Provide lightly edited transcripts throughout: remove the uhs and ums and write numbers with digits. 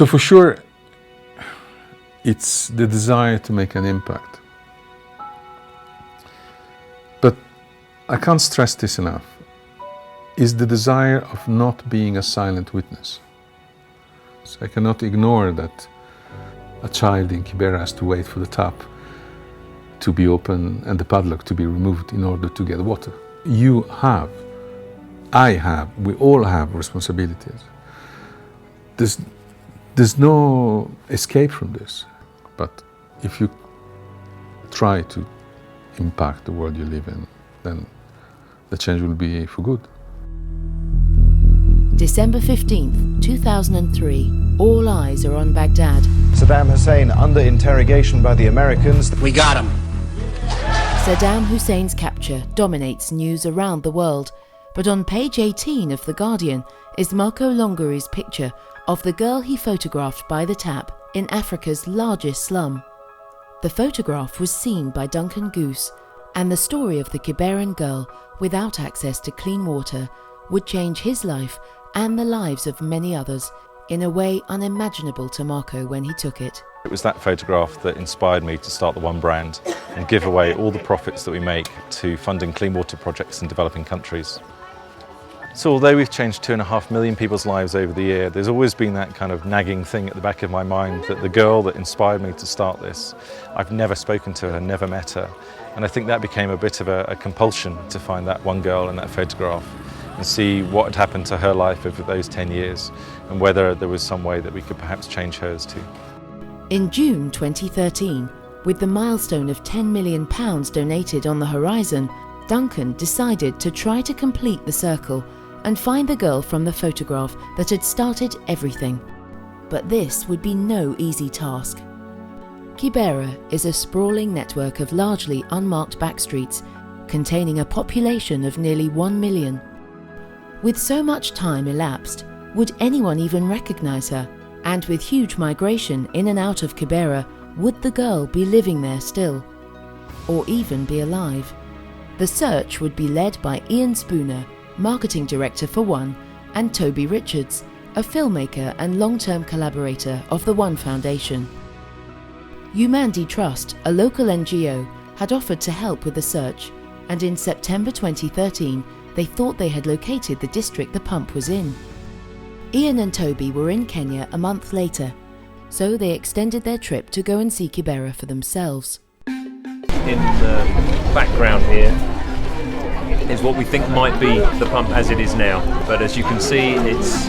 So for sure, it's the desire to make an impact. But I can't stress this enough, is the desire of not being a silent witness. So I cannot ignore that a child in Kiberan has to wait for the tap to be open and the padlock to be removed in order to get water. You have, I have, we all have responsibilities. There's no escape from this. But if you try to impact the world you live in, then the change will be for good. December 15th, 2003, all eyes are on Baghdad. Saddam Hussein under interrogation by the Americans. We got him. Saddam Hussein's capture dominates news around the world, but on page 18 of The Guardian is Marco Longori's picture of the girl he photographed by the tap in Africa's largest slum. The photograph was seen by Duncan Goose, and the story of the Kiberan girl without access to clean water would change his life and the lives of many others in a way unimaginable to Marco when he took it. It was that photograph that inspired me to start the One brand and give away all the profits that we make to funding clean water projects in developing countries. So although we've changed 2.5 million people's lives over the year, there's always been that kind of nagging thing at the back of my mind that the girl that inspired me to start this, I've never spoken to her, never met her. And I think that became a bit of a compulsion to find that one girl in that photograph and see what had happened to her life over those 10 years and whether there was some way that we could perhaps change hers too. In June 2013, with the milestone of £10 million donated on the horizon, Duncan decided to try to complete the circle and find the girl from the photograph that had started everything. But this would be no easy task. Kiberan is a sprawling network of largely unmarked backstreets, containing a population of nearly 1 million. With so much time elapsed, would anyone even recognise her? And with huge migration in and out of Kiberan, would the girl be living there still? Or even be alive? The search would be led by Ian Spooner, Marketing Director for One, and Toby Richards, a filmmaker and long-term collaborator of the One Foundation. Humandi Trust, a local NGO, had offered to help with the search, and in September 2013, they thought they had located the district the pump was in. Ian and Toby were in Kenya a month later, so they extended their trip to go and see Kiberan for themselves. In the background here is what we think might be the pump as it is now, but as you can see, it's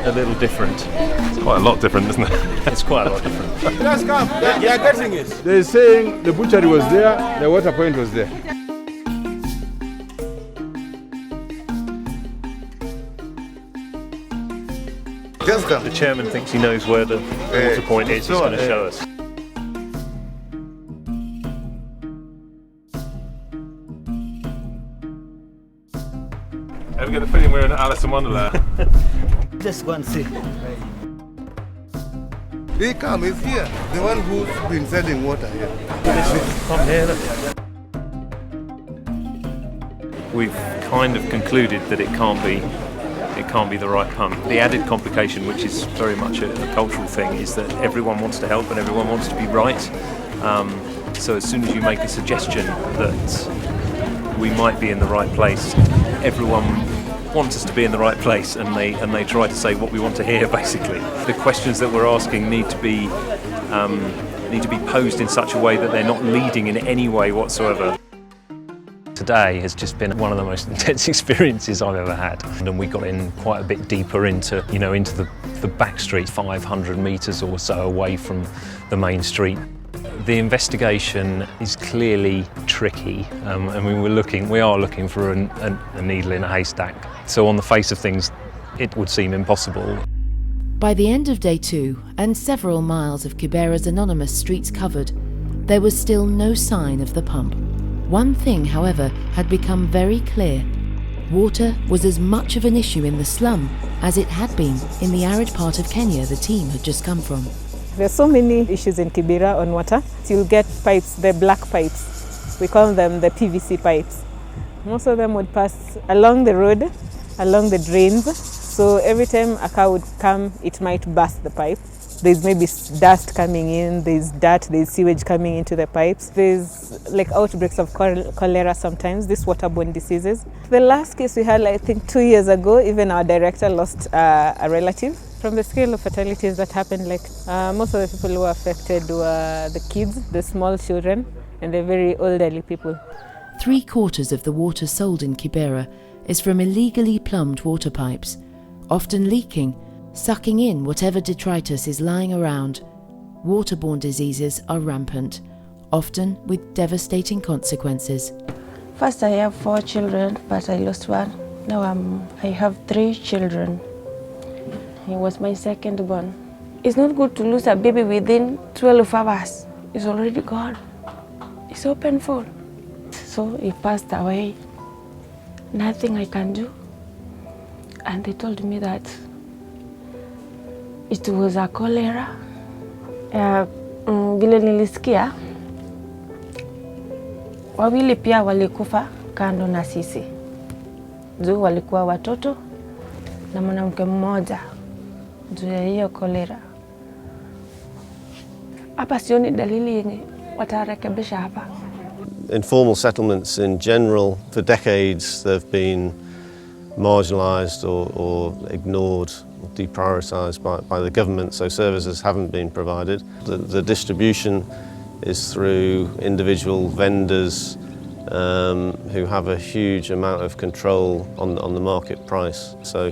a little different. It's quite a lot different, isn't it? It's quite a lot different. Just come, they are getting it. They're saying the butchery was there, the water point was there. Just come. The chairman thinks he knows where the water point is. He's going to show us. Ever get the feeling we're in Alice in Wonderland? Just go and see. He come, he's here. The one who's been selling water here. Come here, look. We've kind of concluded that it can't be the right pump. The added complication, which is very much a cultural thing, is that everyone wants to help and everyone wants to be right. So as soon as you make a suggestion that we might be in the right place, everyone wants us to be in the right place, and they try to say what we want to hear, basically. The questions that we're asking need to be posed in such a way that they're not leading in any way whatsoever. Today has just been one of the most intense experiences I've ever had, and we got in quite a bit deeper into the back street, 500 metres or so away from the main street. The investigation is clearly tricky, and we are looking for a needle in a haystack. So on the face of things, it would seem impossible. By the end of day 2, and several miles of Kiberan's anonymous streets covered, there was still no sign of the pump. One thing, however, had become very clear. Water was as much of an issue in the slum as it had been in the arid part of Kenya the team had just come from. There are so many issues in Kiberan on water. You'll get pipes, the black pipes. We call them the PVC pipes. Most of them would pass along the road, along the drains. So every time a car would come, it might burst the pipe. There's maybe dust coming in, there's dirt, there's sewage coming into the pipes. There's like outbreaks of cholera sometimes, these waterborne diseases. The last case we had, I think 2 years ago, even our director lost a relative. From the scale of fatalities that happened, most of the people who were affected were the kids, the small children, and the very elderly people. 3/4 of the water sold in Kiberan is from illegally plumbed water pipes, often leaking, sucking in whatever detritus is lying around. Waterborne diseases are rampant, often with devastating consequences. First I have 4 children, but I lost one. Now I have 3 children. He was my second born. It's not good to lose a baby within 12 hours. It's already gone. It's so painful. So he passed away. Nothing I can do. And they told me that it was a cholera. Vile nilisikia, wawili pia walikufa kando na sisi. Juu walikuwa watoto na mwanamke mmoja juu ya hiyo cholera. Hapa sioni dalili yenye watarekebisha hapa. Informal settlements in general, for decades they've been marginalised or ignored, or deprioritised by the government, so services haven't been provided. The distribution is through individual vendors who have a huge amount of control on the market price. So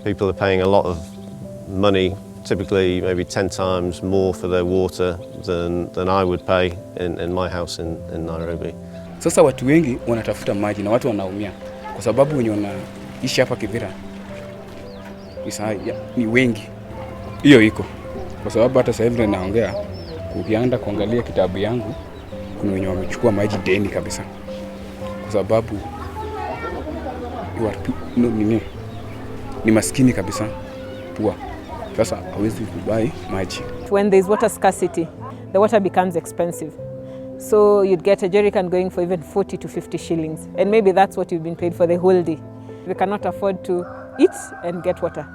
people are paying a lot of money, typically maybe 10 times more for their water than I would pay in my house in Nairobi. Sasa watu wengi wanatafuta maji na watu wanaumia kwa sababu wenye wanaishi hapa Kiberan ni wengi. Hiyo iko kwa sababu hata sasa hivi naongea, ukienda kuangalia kitabu yangu kuna wenye wamechukua maji deni kabisa kwa sababu ni maskini kabisa pua. Sasa hawezi kubai maji. When there's water scarcity, the water becomes expensive. So you'd get a jerrycan going for even 40 to 50 shillings. And maybe that's what you've been paid for the whole day. We cannot afford to eat and get water.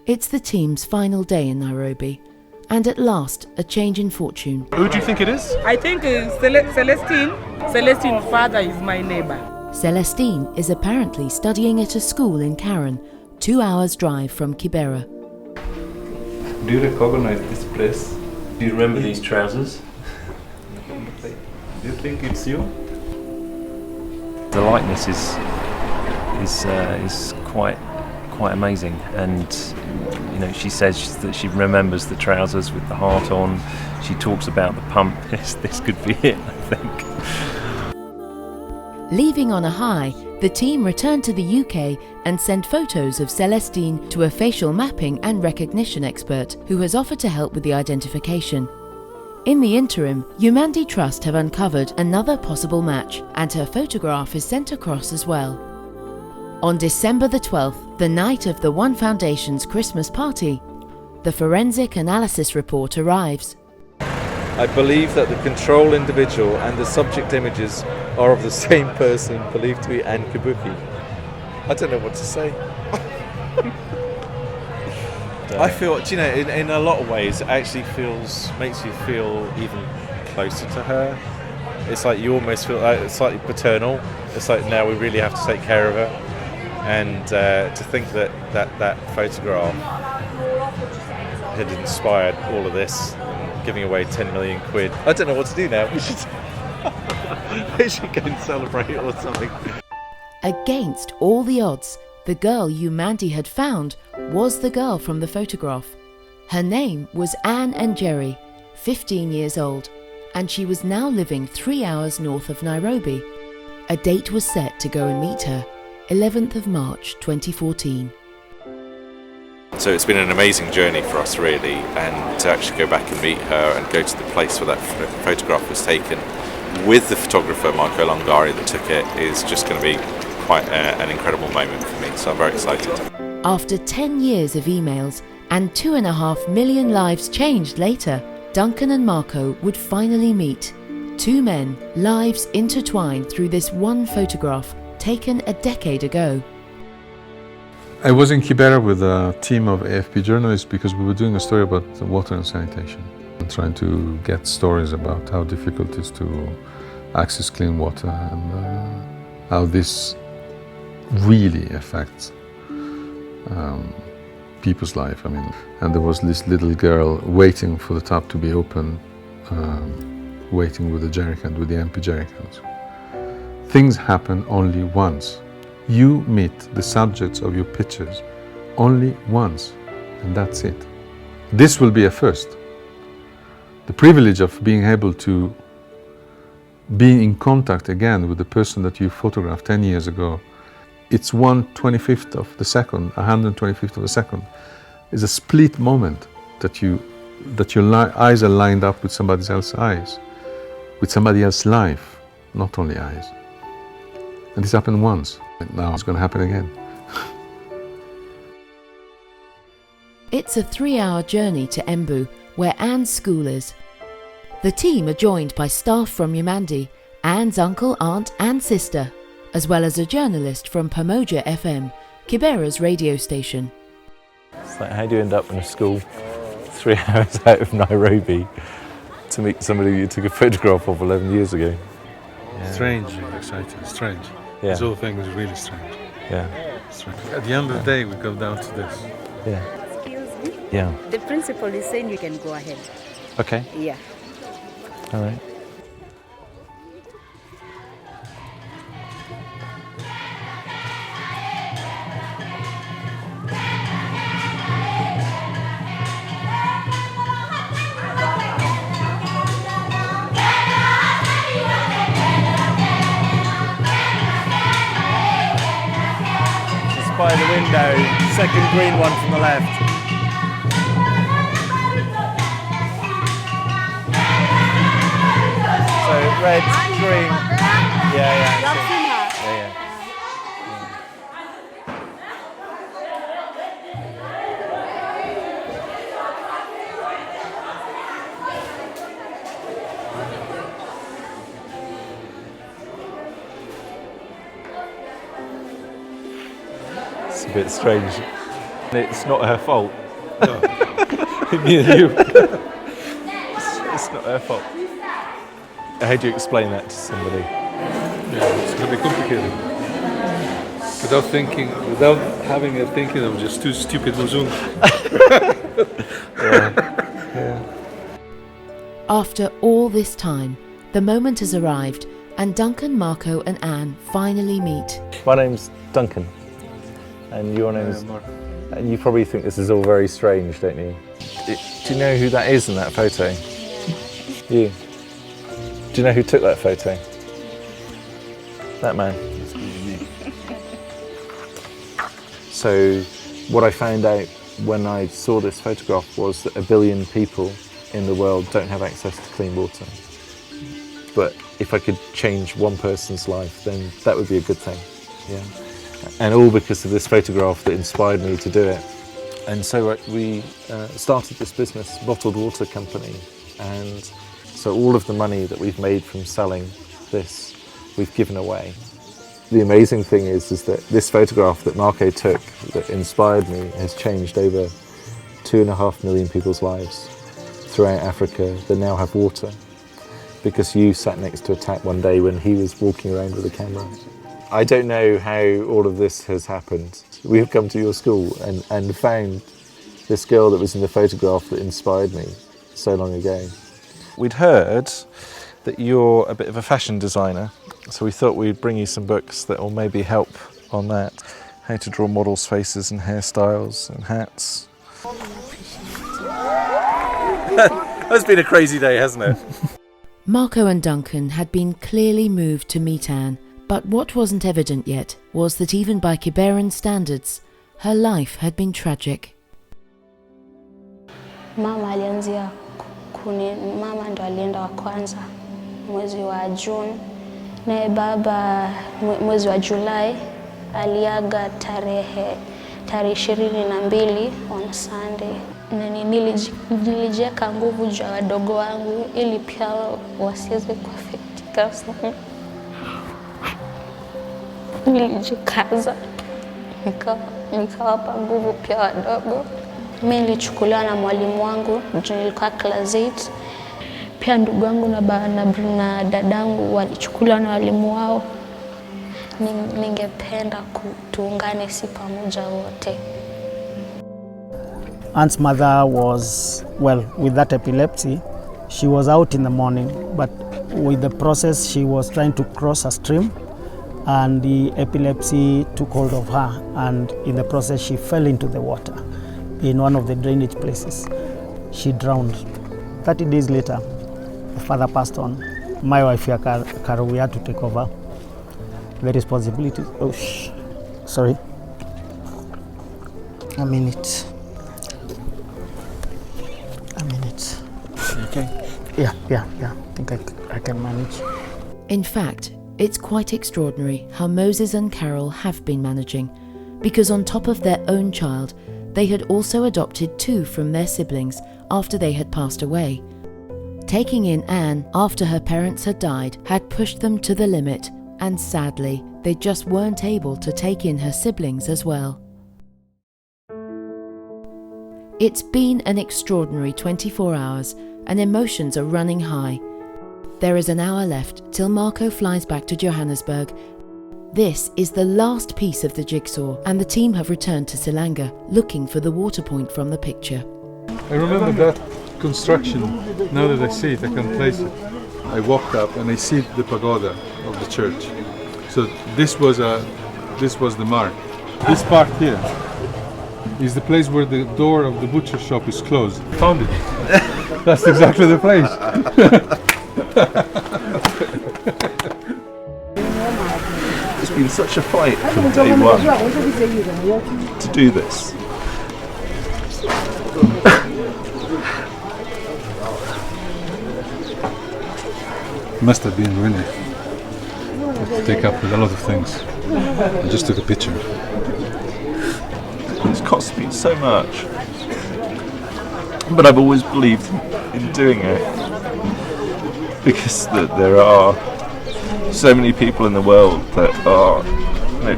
It's the team's final day in Nairobi, and at last, a change in fortune. Who do you think it is? I think Celestine. Celestine's father is my neighbor. Celestine is apparently studying at a school in Kiberan, 2 hours' drive from Kiberan. Do you recognize this place? Do you remember these trousers? Do you think it's you? The likeness is quite amazing, and she says that she remembers the trousers with the heart on. She talks about the pump. This could be it, I think. Leaving on a high, the team returned to the UK and sent photos of Celestine to a facial mapping and recognition expert who has offered to help with the identification. In the interim, Humandi Trust have uncovered another possible match, and her photograph is sent across as well. On December the 12th, the night of the One Foundation's Christmas party, the forensic analysis report arrives. I believe that the control individual and the subject images are of the same person, believed to be Anne Kabuki. I don't know what to say. I feel, in a lot of ways, it actually makes you feel even closer to her. It's like you almost feel like slightly paternal. It's like now we really have to take care of her. And to think that photograph had inspired all of this, giving away 10 million quid. I don't know what to do now. We should go and celebrate or something. Against all the odds, the girl Humandi had found was the girl from the photograph. Her name was Anne and Jerry, 15 years old, and she was now living 3 hours north of Nairobi. A date was set to go and meet her, 11th of March 2014. So it's been an amazing journey for us, really, and to actually go back and meet her and go to the place where that photograph was taken with the photographer Michael Longari that took it is just going to be quite an incredible moment for me, so I'm very excited. After 10 years of emails and 2.5 million lives changed later, Duncan and Marco would finally meet. Two men, lives intertwined through this one photograph, taken a decade ago. I was in Kiberan with a team of AFP journalists because we were doing a story about water and sanitation, and trying to get stories about how difficult it is to access clean water and how this really affects people's life. I mean, and there was this little girl waiting for the tap to be open, waiting with the jerrycan, with the empty jerrycans. Things happen only once. You meet the subjects of your pictures only once, and that's it. This will be a first. The privilege of being able to be in contact again with the person that you photographed 10 years ago, it's 1/25th of the second, 125th of a second. It's a split moment that your eyes are lined up with somebody else's eyes, with somebody else's life, not only eyes. And this happened once, and now it's going to happen again. It's a 3-hour journey to Embu, where Anne's school is. The team are joined by staff from Yamandi, Anne's uncle, aunt and sister, as well as a journalist from Pamoja FM, Kiberan's radio station. It's like, how do you end up in a school 3 hours out of Nairobi to meet somebody you took a photograph of 11 years ago? Yeah. Strange, exciting, strange. Yeah. This whole thing was really strange. Yeah. Strange. At the end of the day, we go down to this. Yeah. Excuse me? Yeah. The principal is saying you can go ahead. Okay. Yeah. All right. By the window, second green one from the left. So red, green. Yeah. It's a bit strange. It's not her fault. No. Me and you. It's not her fault. How do you explain that to somebody? Yeah, it's going to be complicated. Without thinking, without having a thinking, I'm just too stupid to zoom. Yeah. After all this time, the moment has arrived and Duncan, Marco and Anne finally meet. My name's Duncan. And your name's Mark. And you probably think this is all very strange, don't you? Do you know who that is in that photo? You. Do you know who took that photo? That man. So what I found out when I saw this photograph was that 1 billion people in the world don't have access to clean water. But if I could change one person's life, then that would be a good thing. Yeah. And all because of this photograph that inspired me to do it. And so we started this business, bottled water company. And so all of the money that we've made from selling this, we've given away. The amazing thing is that this photograph that Marco took that inspired me has changed over 2.5 million people's lives throughout Africa that now have water. Because you sat next to a tap one day when he was walking around with a camera. I don't know how all of this has happened. We have come to your school and found this girl that was in the photograph that inspired me so long ago. We'd heard that you're a bit of a fashion designer, so we thought we'd bring you some books that will maybe help on that. How to draw models' faces and hairstyles and hats. That's been a crazy day, hasn't it? Marco and Duncan had been clearly moved to meet Anne. But what wasn't evident yet was that even by Kiberan standards, her life had been tragic. Mama alianzia mama ndo alienda wa kwanza mwezi wa June, naye baba mwezi wa Julai aliaga tarehe 22 on Sunday. Na nilijiweka nguvu juu ya wadogo wangu ili pia wasiweze kuaffectika sana. Nilijikaza, nikawapa nguvu pia wadogo. Mimi nilichukuliwa na mwalimu wangu, nilikuwa class 8. Pia ndugu wangu na dadangu walichukuliwa na walimu wao. Ningependa tuungane si pamoja wote. Aunt's mother was, well, with that epilepsy, she was out in the morning, but with the process she was trying to cross a stream and the epilepsy took hold of her, and in the process she fell into the water in one of the drainage places. She drowned. 30 days later, the father passed on. My wife here, Karo, we had to take over the responsibility. Oh, sorry. A minute. Okay. Yeah. I think I can manage. In fact, it's quite extraordinary how Moses and Carol have been managing, because on top of their own child, they had also adopted 2 from their siblings after they had passed away. Taking in Anne after her parents had died had pushed them to the limit, and sadly, they just weren't able to take in her siblings as well. It's been an extraordinary 24 hours, and emotions are running high. There is an hour left till Marco flies back to Johannesburg. This is the last piece of the jigsaw, and the team have returned to Silanga, looking for the water point from the picture. I remember that construction. Now that I see it, I can place it. I walked up and I see the pagoda of the church. So this was the mark. This part here is the place where the door of the butcher shop is closed. Found it. That's exactly the place. It's been such a fight from day one to do this. Must have been really to take up with a lot of things. I just took a picture. It's cost me so much, but I've always believed in doing it because there are so many people in the world that are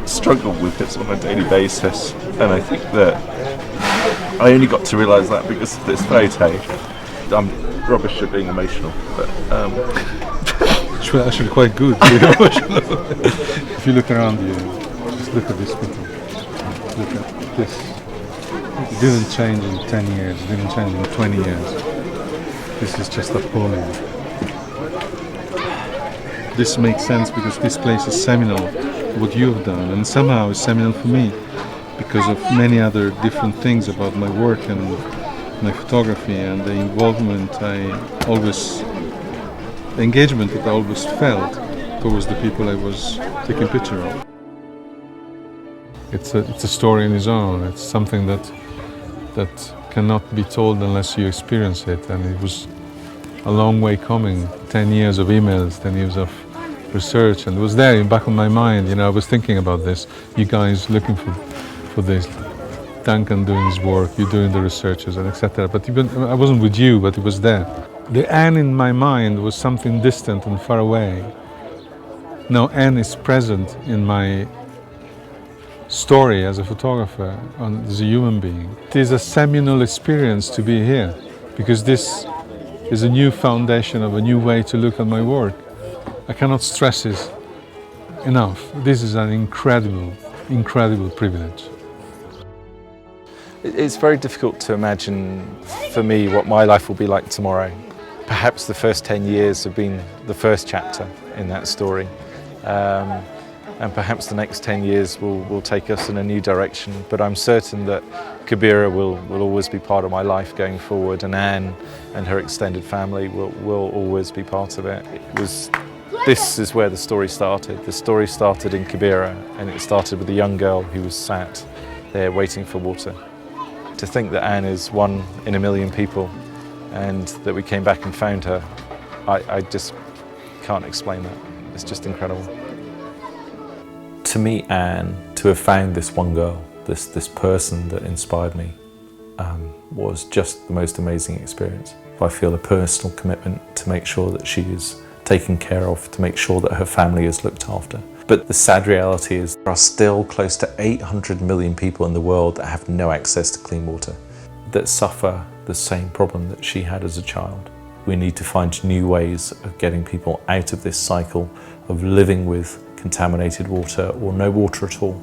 struggle with this on a daily basis, and I think that I only got to realise that because of this photo. I'm rubbish at being emotional, but it's actually quite good to be emotional. If you look around you, just look at these people. Look at this. It didn't change in 10 years, it didn't change in 20 years. This is just appalling. This makes sense because this place is seminal, what you've done, and somehow it's seminal for me because of many other different things about my work and my photography and the involvement the engagement that I always felt towards the people I was taking picture of. It's a story in its own. It's something that cannot be told unless you experience it, and it was a long way coming. 10 years of emails, 10 years of research, and it was there in the back of my mind. I was thinking about this. You guys looking for this, Duncan doing his work, you doing the researches, and etc. But even I wasn't with you, but it was there. The Anne in my mind was something distant and far away. Now Anne is present in my story as a photographer, as a human being. It is a seminal experience to be here, because this is a new foundation of a new way to look at my work. I cannot stress this enough. This is an incredible, incredible privilege. It's very difficult to imagine for me what my life will be like tomorrow. Perhaps the first 10 years have been the first chapter in that story. And perhaps the next 10 years will take us in a new direction. But I'm certain that Kiberan will always be part of my life going forward, and Anne and her extended family will always be part of it. This is where the story started. The story started in Kiberan, and it started with a young girl who was sat there waiting for water. To think that Anne is 1 in a million people, and that we came back and found her, I just can't explain that. It's just incredible. To meet Anne, to have found this one girl, this person that inspired me, was just the most amazing experience. I feel a personal commitment to make sure that she is taken care of, to make sure that her family is looked after. But the sad reality is there are still close to 800 million people in the world that have no access to clean water, that suffer the same problem that she had as a child. We need to find new ways of getting people out of this cycle of living with contaminated water or no water at all.